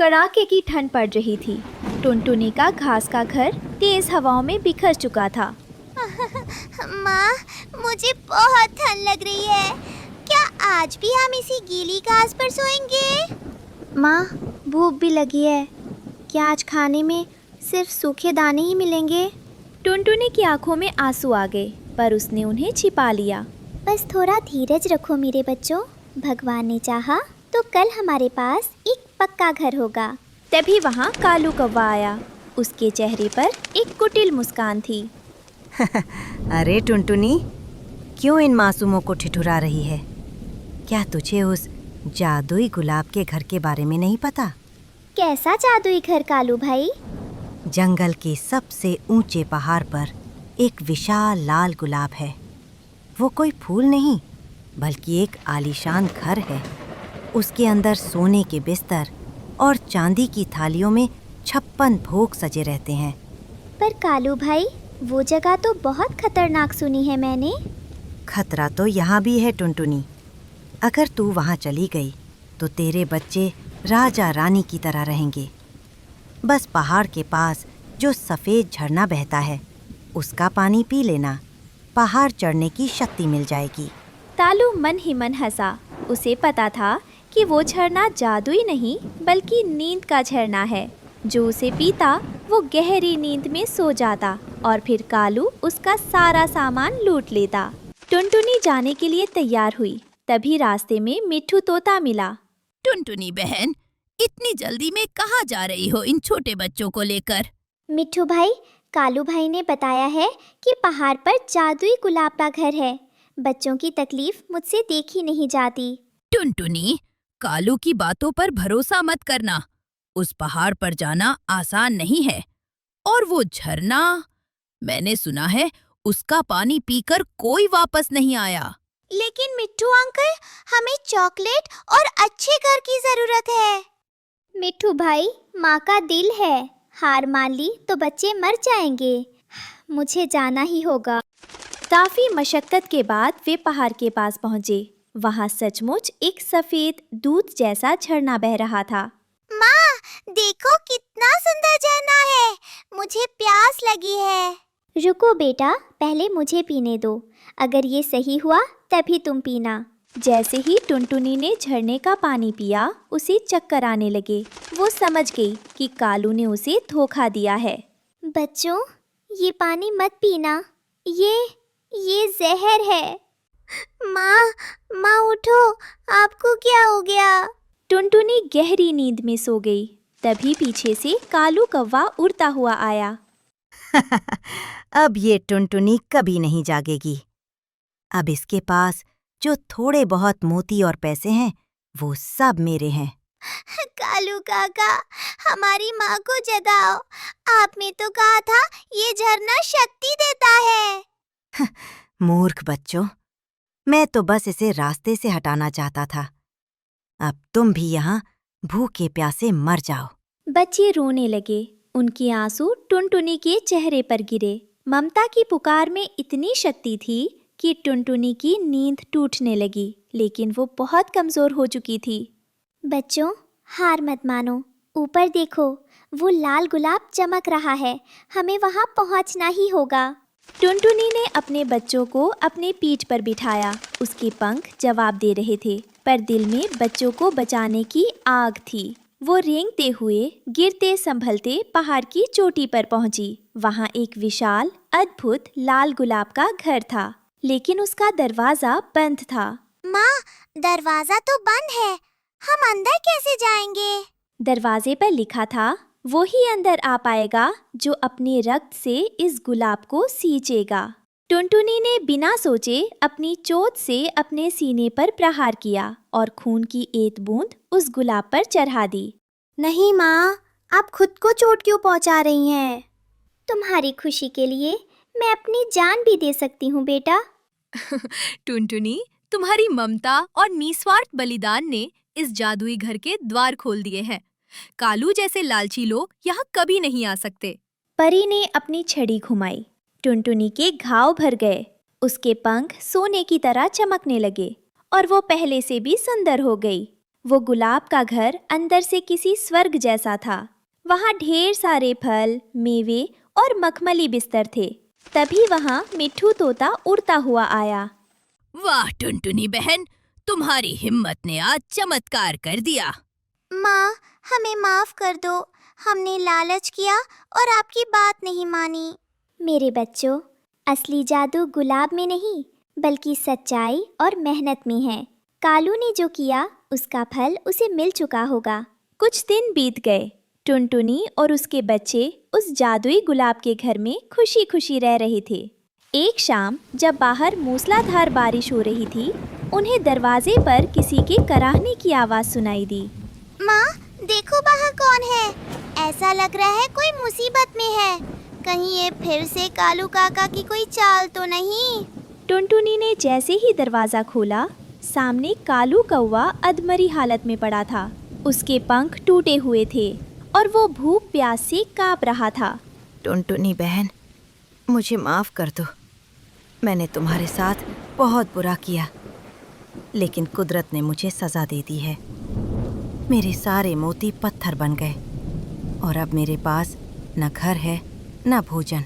कड़ाके की ठंड पड़ रही थी। टुनटुनी का घास का घर तेज हवाओं में बिखर चुका था। माँ, मुझे बहुत ठंड लग रही है। क्या आज भी हम इसी गीली घास पर सोएंगे? माँ, भूख भी लगी है। क्या आज खाने में सिर्फ सूखे दाने ही मिलेंगे? टुनटुनी की आंखों में आंसू आ गए, पर उसने उन्हें छिपा लिया। बस थोड़ा धीरज रखो मेरे बच्चों। भगवान ने चाहा तो कल हमारे पास एक पक्का घर होगा। तभी वहाँ कालू कौवा आया। उसके चेहरे पर एक कुटिल मुस्कान थी। अरे टुनटुनी, क्यों इन मासूमों को ठिठुरा रही है? क्या तुझे उस जादुई गुलाब के घर के बारे में नहीं पता? कैसा जादुई घर कालू भाई? जंगल के सबसे ऊंचे पहाड़ पर एक विशाल लाल गुलाब है। वो कोई फूल नहीं, बल्कि एक आलीशान घर है। उसके अंदर सोने के बिस्तर और चांदी की थालियों में 56 भोग सजे रहते हैं। पर कालू भाई, वो जगह तो बहुत खतरनाक सुनी है मैंने। खतरा तो यहाँ भी है टुनटुनी। अगर तू वहाँ चली गई तो तेरे बच्चे राजा रानी की तरह रहेंगे। बस पहाड़ के पास जो सफ़ेद झरना बहता है, उसका पानी पी लेना। पहाड़ चढ़ने की शक्ति मिल जाएगी। कालू मन ही मन हंसा। उसे पता था कि वो झरना जादुई नहीं, बल्कि नींद का झरना है। जो उसे पीता वो गहरी नींद में सो जाता और फिर कालू उसका सारा सामान लूट लेता। टुनटुनी जाने के लिए तैयार हुई। तभी रास्ते में मिट्ठू तोता मिला। टुनटुनी बहन, इतनी जल्दी में कहाँ जा रही हो इन छोटे बच्चों को लेकर? मिट्ठू भाई, कालू भाई ने बताया है कि पहाड़ पर जादुई गुलाब का घर है। बच्चों की तकलीफ मुझसे देखी नहीं जाती। टुनटुनी, कालू की बातों पर भरोसा मत करना। उस पहाड़ पर जाना आसान नहीं है। और वो झरना, मैंने सुना है उसका पानी पीकर कोई वापस नहीं आया। लेकिन मिट्ठू अंकल, हमें चॉकलेट और अच्छे घर की जरूरत है। मिट्ठू भाई, माँ का दिल है। हार मान ली तो बच्चे मर जाएंगे। मुझे जाना ही होगा। काफी मशक्कत के बाद वे पहाड़ के पास पहुँचे। वहाँ सचमुच एक सफेद दूध जैसा झरना बह रहा था। माँ, देखो कितना सुंदर झरना है। मुझे प्यास लगी है। रुको बेटा, पहले मुझे पीने दो। अगर ये सही हुआ तभी तुम पीना। जैसे ही टुनटुनी ने झरने का पानी पिया, उसे चक्कर आने लगे। वो समझ गई कि कालू ने उसे धोखा दिया है। बच्चों, ये पानी मत पीना। ये जहर है। माँ उठो, आपको क्या हो गया? टुनटुनी गहरी नींद में सो गई। तभी पीछे से कालू कौवा उड़ता हुआ आया। अब ये टुनटुनी कभी नहीं जागेगी। अब इसके पास जो थोड़े बहुत मोती और पैसे हैं, वो सब मेरे हैं। कालू काका, हमारी माँ को जगाओ। आपने तो कहा था ये झरना शक्ति देता है। मूर्ख बच्चों, मैं तो बस इसे रास्ते से हटाना चाहता था। अब तुम भी यहाँ भूखे प्यासे मर जाओ। बच्चे रोने लगे। उनके आंसू टुनटुनी के चेहरे पर गिरे। ममता की पुकार में इतनी शक्ति थी कि टुनटुनी की नींद टूटने लगी, लेकिन वो बहुत कमजोर हो चुकी थी। बच्चों, हार मत मानो। ऊपर देखो, वो लाल गुलाब चमक रहा है। हमें वहाँ पहुँचना ही होगा। टुनटुनी ने अपने बच्चों को अपने पीठ पर बिठाया। उसके पंख जवाब दे रहे थे, पर दिल में बच्चों को बचाने की आग थी। वो रेंगते हुए, गिरते संभलते पहाड़ की चोटी पर पहुंची। वहां एक विशाल, अद्भुत लाल गुलाब का घर था, लेकिन उसका दरवाजा बंद था। माँ, दरवाजा तो बंद है। हम अंदर कैसे जाएंगे? दरवाजे पर लिखा था, वो ही अंदर आ पाएगा जो अपने रक्त से इस गुलाब को सींचेगा। टुनटुनी ने बिना सोचे अपनी चोट से अपने सीने पर प्रहार किया और खून की एक बूंद उस गुलाब पर चढ़ा दी। नहीं माँ, आप खुद को चोट क्यों पहुँचा रही हैं? तुम्हारी खुशी के लिए मैं अपनी जान भी दे सकती हूँ बेटा। टुनटुनी, तुम्हारी ममता और निस्वार्थ बलिदान ने इस जादुई घर के द्वार खोल दिए हैं। कालू जैसे लालची लोग यहाँ कभी नहीं आ सकते। परी ने अपनी छड़ी घुमाई। टुनटुनी के घाव भर गए। उसके पंख सोने की तरह चमकने लगे और वो पहले से भी सुंदर हो गई। वो गुलाब का घर अंदर से किसी स्वर्ग जैसा था। वहाँ ढेर सारे फल, मेवे और मखमली बिस्तर थे। तभी वहाँ मिट्ठू तोता उड़ता हुआ आया। वाह टुनटुनी बहन, तुम्हारी हिम्मत ने आज चमत्कार कर दिया। माँ, हमें माफ कर दो। हमने लालच किया और आपकी बात नहीं मानी। मेरे बच्चों, असली जादू गुलाब में नहीं बल्कि सच्चाई और मेहनत में है। कालू ने जो किया उसका फल उसे मिल चुका होगा। कुछ दिन बीत गए। टुनटुनी और उसके बच्चे उस जादुई गुलाब के घर में खुशी खुशी रह रहे थे। एक शाम जब बाहर मूसलाधार बारिश हो रही थी, उन्हें दरवाजे पर किसी के कराहने की आवाज़ सुनाई दी। माँ, देखो बाहर कौन है। ऐसा लग रहा है कोई मुसीबत में है। कहीं ये फिर से कालू काका की कोई चाल तो नहीं। टुनटुनी ने जैसे ही दरवाज़ा खोला, सामने कालू कौवा अधमरी हालत में पड़ा था। उसके पंख टूटे हुए थे और वो भूख प्यास से काँप रहा था। टुनटुनी बहन, मुझे माफ़ कर दो। मैंने तुम्हारे साथ बहुत बुरा किया, लेकिन कुदरत ने मुझे सज़ा दे दी है। मेरे सारे मोती पत्थर बन गए और अब मेरे पास न घर है न भोजन।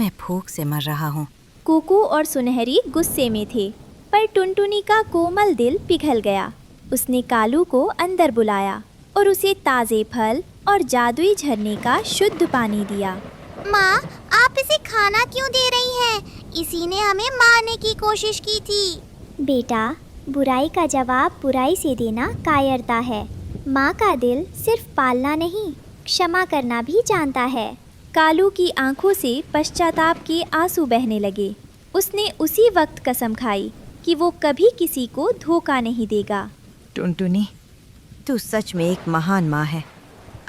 मैं भूख से मर रहा हूँ। कुकू और सुनहरी गुस्से में थे, पर टुनटुनी का कोमल दिल पिघल गया। उसने कालू को अंदर बुलाया और उसे ताज़े फल और जादुई झरने का शुद्ध पानी दिया। माँ, आप इसे खाना क्यों दे रही हैं? इसी ने हमें मारने की कोशिश की थी। बेटा, बुराई का जवाब बुराई से देना कायरता है। माँ का दिल सिर्फ पालना नहीं, क्षमा करना भी जानता है। कालू की आंखों से पश्चाताप के आंसू बहने लगे। उसने उसी वक्त कसम खाई कि वो कभी किसी को धोखा नहीं देगा। टुनटुनी, तू सच में एक महान माँ है।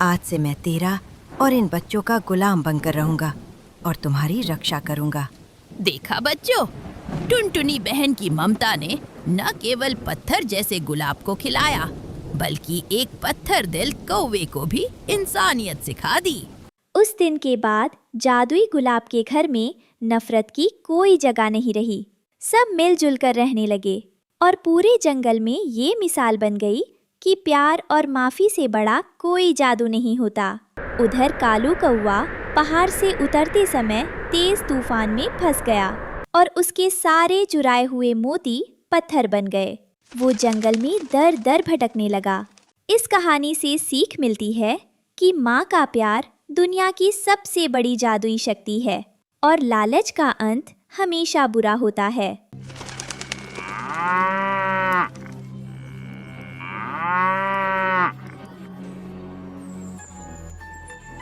आज से मैं तेरा और इन बच्चों का गुलाम बनकर रहूँगा और तुम्हारी रक्षा करूँगा। देखा बच्चों, टुनटुनी बहन की ममता ने न केवल पत्थर जैसे गुलाब को खिलाया, बल्कि एक पत्थर दिल कौवे को भी इंसानियत सिखा दी। उस दिन के बाद जादुई गुलाब के घर में नफरत की कोई जगह नहीं रही। सब मिलजुल कर रहने लगे और पूरे जंगल में ये मिसाल बन गई कि प्यार और माफ़ी से बड़ा कोई जादू नहीं होता। उधर कालू कौवा पहाड़ से उतरते समय तेज तूफान में फंस गया और उसके सारे चुराए हुए मोती पत्थर बन गए। वो जंगल में दर दर भटकने लगा। इस कहानी से सीख मिलती है कि माँ का प्यार दुनिया की सबसे बड़ी जादुई शक्ति है और लालच का अंत हमेशा बुरा होता है।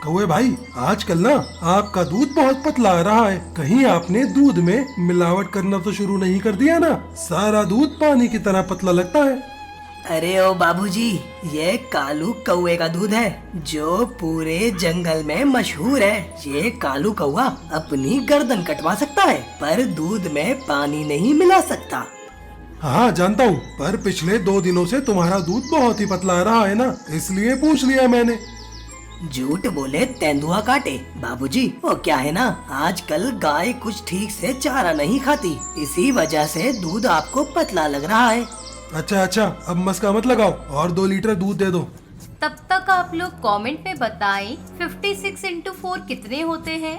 कौवे भाई, आजकल ना आपका दूध बहुत पतला आ रहा है। कहीं आपने दूध में मिलावट करना तो शुरू नहीं कर दिया ना? सारा दूध पानी की तरह पतला लगता है। अरे ओ बाबूजी, ये कालू कौवे का दूध है जो पूरे जंगल में मशहूर है। ये कालू कौवा अपनी गर्दन कटवा सकता है पर दूध में पानी नहीं मिला सकता। हाँ जानता हूँ, पर पिछले 2 दिनों से तुम्हारा दूध बहुत ही पतला आ रहा है ना, इसलिए पूछ लिया मैंने। झूठ बोले तेंदुआ काटे। बाबूजी, वो क्या है ना, आजकल गाय कुछ ठीक से चारा नहीं खाती, इसी वजह से दूध आपको पतला लग रहा है। अच्छा, अब मस्का मत लगाओ और 2 लीटर दूध दे दो। तब तक आप लोग कमेंट में बताएं 56 into 4 कितने होते हैं।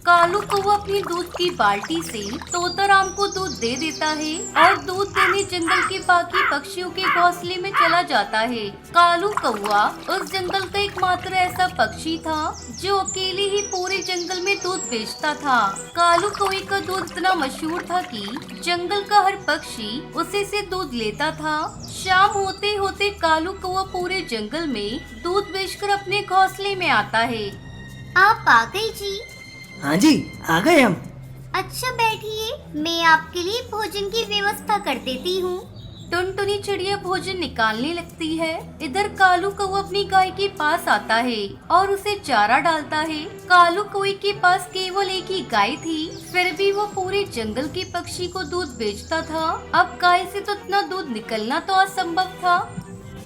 कालू कौवा अपनी दूध की बाल्टी से तोताराम को दूध दे देता है और दूध देने जंगल के बाकी पक्षियों के घोंसले में चला जाता है। कालू कौवा उस जंगल का एकमात्र ऐसा पक्षी था जो अकेले ही पूरे जंगल में दूध बेचता था। कालू कौवे का दूध इतना मशहूर था कि जंगल का हर पक्षी उसे से दूध लेता था। शाम होते होते कालू कौवा पूरे जंगल में दूध बेचकर अपने घोंसले में आता है। आप आ गए जी? हाँ जी, आ गए हम। अच्छा बैठिए, मैं आपके लिए भोजन की व्यवस्था कर देती हूँ। टुनटुनी चिड़िया भोजन निकालने लगती है। इधर कालू कौवा अपनी गाय के पास आता है और उसे चारा डालता है। कालू कौवे के पास केवल एक ही गाय थी, फिर भी वो पूरे जंगल के पक्षी को दूध बेचता था। अब गाय से तो इतना दूध निकलना तो असंभव था।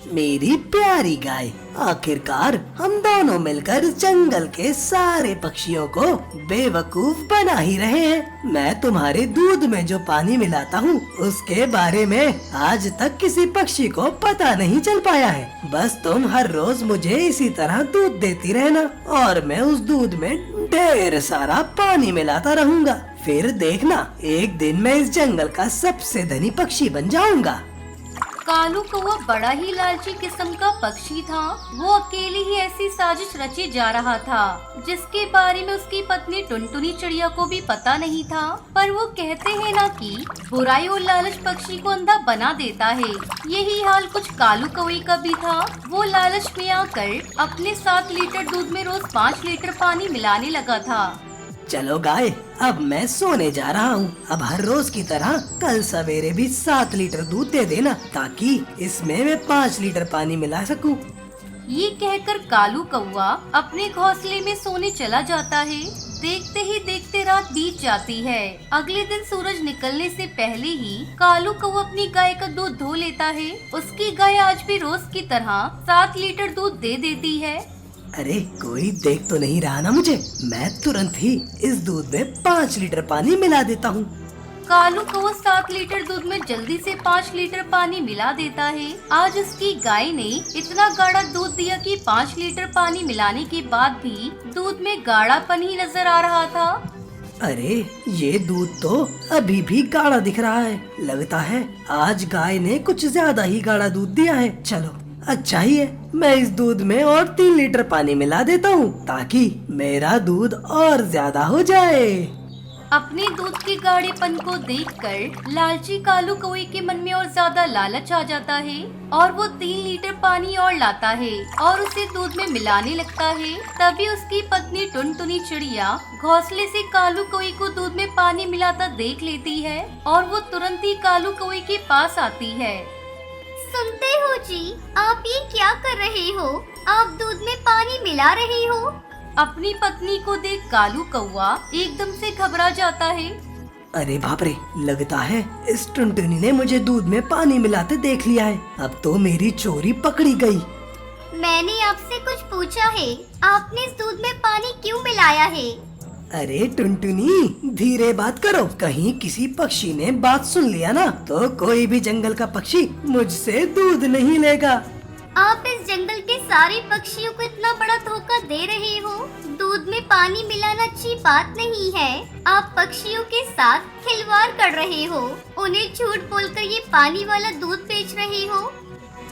मेरी प्यारी गाय, आखिरकार हम दोनों मिलकर जंगल के सारे पक्षियों को बेवकूफ बना ही रहे हैं। मैं तुम्हारे दूध में जो पानी मिलाता हूँ उसके बारे में आज तक किसी पक्षी को पता नहीं चल पाया है। बस तुम हर रोज मुझे इसी तरह दूध देती रहना और मैं उस दूध में ढेर सारा पानी मिलाता रहूँगा। फिर देखना, एक दिन मैं इस जंगल का सबसे धनी पक्षी बन जाऊंगा। कालू कौवा बड़ा ही लालची किस्म का पक्षी था। वो अकेले ही ऐसी साजिश रचे जा रहा था जिसके बारे में उसकी पत्नी टुनटुनी चिड़िया को भी पता नहीं था। पर वो कहते हैं ना कि बुराई और लालच पक्षी को अंधा बना देता है। यही हाल कुछ कालू कौवे का भी था। वो लालच में आकर अपने 7 लीटर दूध में रोज 5 लीटर पानी मिलाने लगा था। चलो गाय, अब मैं सोने जा रहा हूँ। अब हर रोज की तरह कल सवेरे भी 7 लीटर दूध दे देना ताकि इसमें मैं 5 लीटर पानी मिला सकूँ। ये कहकर कालू कौवा अपने घोंसले में सोने चला जाता है। देखते ही देखते रात बीत जाती है। अगले दिन सूरज निकलने से पहले ही कालू कौवा अपनी गाय का दूध धो लेता है। उसकी गाय आज भी रोज की तरह 7 लीटर दूध दे देती है। अरे कोई देख तो नहीं रहा ना मुझे? मैं तुरंत ही इस दूध में 5 लीटर पानी मिला देता हूँ। कालू कौवा 7 लीटर दूध में जल्दी से 5 लीटर पानी मिला देता है। आज उसकी गाय ने इतना गाढ़ा दूध दिया कि 5 लीटर पानी मिलाने के बाद भी दूध में गाढ़ापन ही नजर आ रहा था। अरे ये दूध तो अभी भी गाढ़ा दिख रहा है। लगता है आज गाय ने कुछ ज्यादा ही गाढ़ा दूध दिया है। चलो अच्छा ही है, मैं इस दूध में और 3 लीटर पानी मिला देता हूँ ताकि मेरा दूध और ज्यादा हो जाए। अपने दूध के गाढ़ेपन को देखकर लालची कालू कौवे के मन में और ज्यादा लालच आ जाता है और वो 3 लीटर पानी और लाता है और उसे दूध में मिलाने लगता है। तभी उसकी पत्नी टुनटुनी चिड़िया घोंसले से कालू कौवे को दूध में पानी मिलाता देख लेती है और वो तुरंत ही कालू कौवे के पास आती है। सुनते हो जी, आप ये क्या कर रहे हो? आप दूध में पानी मिला रहे हो? अपनी पत्नी को देख कालू कौवा एकदम से घबरा जाता है। अरे बाप रे, लगता है इस टुनटुनी ने मुझे दूध में पानी मिलाते देख लिया है। अब तो मेरी चोरी पकड़ी गई। मैंने आपसे कुछ पूछा है, आपने इस दूध में पानी क्यों मिलाया है? अरे टुनटुनी, धीरे बात करो। कहीं किसी पक्षी ने बात सुन लिया ना तो कोई भी जंगल का पक्षी मुझसे दूध नहीं लेगा। आप इस जंगल के सारे पक्षियों को इतना बड़ा धोखा दे रहे हो। दूध में पानी मिलाना अच्छी बात नहीं है। आप पक्षियों के साथ खिलवाड़ कर रहे हो। उन्हें झूठ बोलकर ये पानी वाला दूध बेच रहे हो।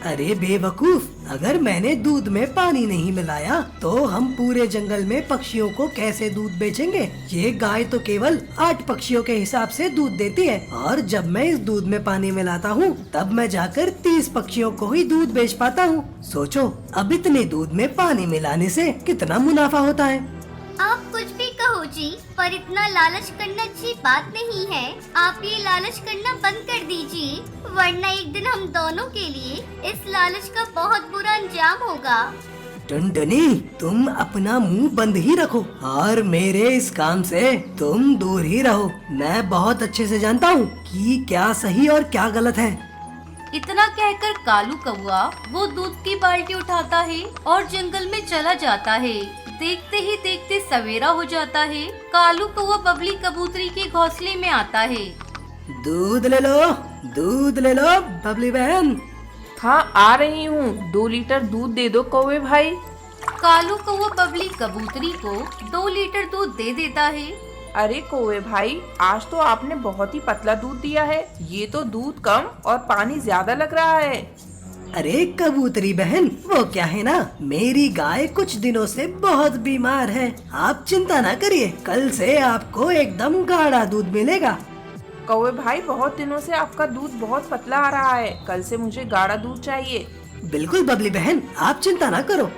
अरे बेवकूफ, अगर मैंने दूध में पानी नहीं मिलाया तो हम पूरे जंगल में पक्षियों को कैसे दूध बेचेंगे? ये गाय तो केवल 8 पक्षियों के हिसाब से दूध देती है और जब मैं इस दूध में पानी मिलाता हूँ तब मैं जाकर 30 पक्षियों को ही दूध बेच पाता हूँ। सोचो अब इतने दूध में पानी मिलाने से कितना मुनाफा होता है। आप कुछ भी कहो जी, पर इतना लालच करना अच्छी बात नहीं है। आप ये लालच करना बंद कर दीजिए, वरना एक दिन हम दोनों के लिए इस लालच का बहुत बुरा अंजाम होगा। टुनटुनी, तुम अपना मुंह बंद ही रखो और मेरे इस काम से तुम दूर ही रहो। मैं बहुत अच्छे से जानता हूँ कि क्या सही और क्या गलत है। इतना कहकर कालू कौवा वो दूध की बाल्टी उठाता है और जंगल में चला जाता है। देखते ही देखते सवेरा हो जाता है। कालू कौवा बबली कबूतरी के घोंसले में आता है। दूध ले लो, दूध ले लो बबली बहन। हाँ आ रही हूँ, 2 लीटर दूध दे दो कौवे भाई। कालू कौवा बबली कबूतरी को 2 लीटर दूध दे देता है। अरे कौवे भाई, आज तो आपने बहुत ही पतला दूध दिया है। ये तो दूध कम और पानी ज्यादा लग रहा है। अरे कबूतरी बहन, वो क्या है ना, मेरी गाय कुछ दिनों से बहुत बीमार है। आप चिंता ना करिए, कल से आपको एकदम गाढ़ा दूध मिलेगा। कौवे भाई, बहुत दिनों से आपका दूध बहुत पतला आ रहा है। कल से मुझे गाढ़ा दूध चाहिए। बिल्कुल बबली बहन, आप चिंता ना करो।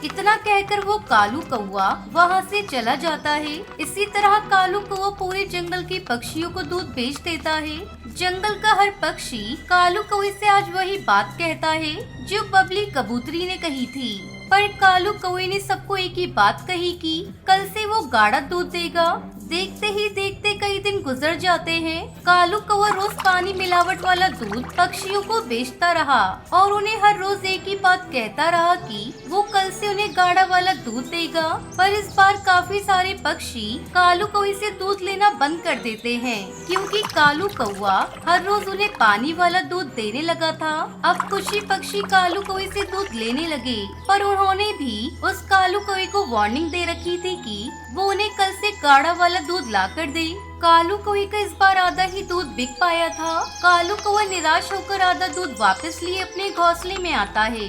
इतना कहकर वो कालू कौवा वहाँ से चला जाता है। इसी तरह कालू कौवा पूरे जंगल के पक्षियों को दूध बेच देता है। जंगल का हर पक्षी कालू कौवे से आज वही बात कहता है जो बबली कबूतरी ने कही थी। पर कालू कौवे ने सबको एक ही बात कही कि कल से वो गाढ़ा दूध देगा। देखते ही देखते कई दिन गुजर जाते हैं। कालू कौवा रोज पानी मिलावट वाला दूध पक्षियों को बेचता रहा और उन्हें हर रोज एक ही बात कहता रहा कि वो कल से उन्हें गाढ़ा वाला दूध देगा। पर इस बार काफी सारे पक्षी कालू कौवे से दूध लेना बंद कर देते हैं, क्योंकि कालू कौवा हर रोज उन्हें पानी वाला दूध देने लगा था। अब कुछ ही पक्षी कालू कौवे से दूध लेने लगे, पर उन्होंने भी उस कालू कौवे को वार्निंग दे रखी थी कि वो उन्हें कल से गाढ़ा वाला दूध ला कर दे। कालू कौवे का इस बार आधा ही दूध बिक पाया था। कालू कौवा निराश होकर आधा दूध वापस लिए अपने घोंसले में आता है।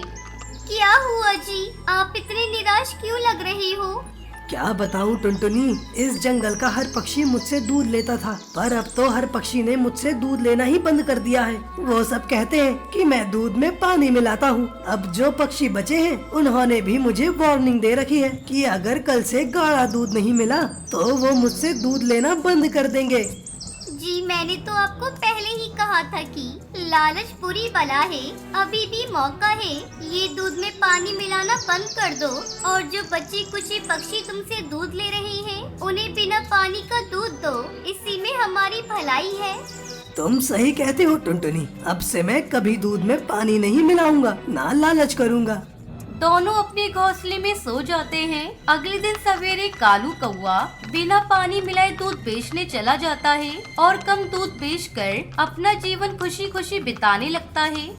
क्या हुआ जी, आप इतने निराश क्यों लग रही हो? क्या बताऊं टुनटुनी, इस जंगल का हर पक्षी मुझसे दूध लेता था, पर अब तो हर पक्षी ने मुझसे दूध लेना ही बंद कर दिया है। वो सब कहते हैं कि मैं दूध में पानी मिलाता हूँ। अब जो पक्षी बचे हैं उन्होंने भी मुझे वार्निंग दे रखी है कि अगर कल से गाढ़ा दूध नहीं मिला तो वो मुझसे दूध लेना बंद कर देंगे। जी मैंने तो आपको पहले ही कहा था कि लालच बुरी बला है, अभी भी मौका है। ये दूध में पानी मिलाना बंद कर दो और जो बच्चे कुछ पक्षी तुमसे दूध ले रहे हैं उन्हें बिना पानी का दूध दो, इसी में हमारी भलाई है। तुम सही कहते हो टुनटुनी, अब से मैं कभी दूध में पानी नहीं मिलाऊंगा, ना लालच करूंगा। दोनों अपने घोंसले में सो जाते हैं। अगले दिन सवेरे कालू कौवा बिना पानी मिलाए दूध बेचने चला जाता है और कम दूध बेचकर अपना जीवन खुशी खुशी बिताने लगता है।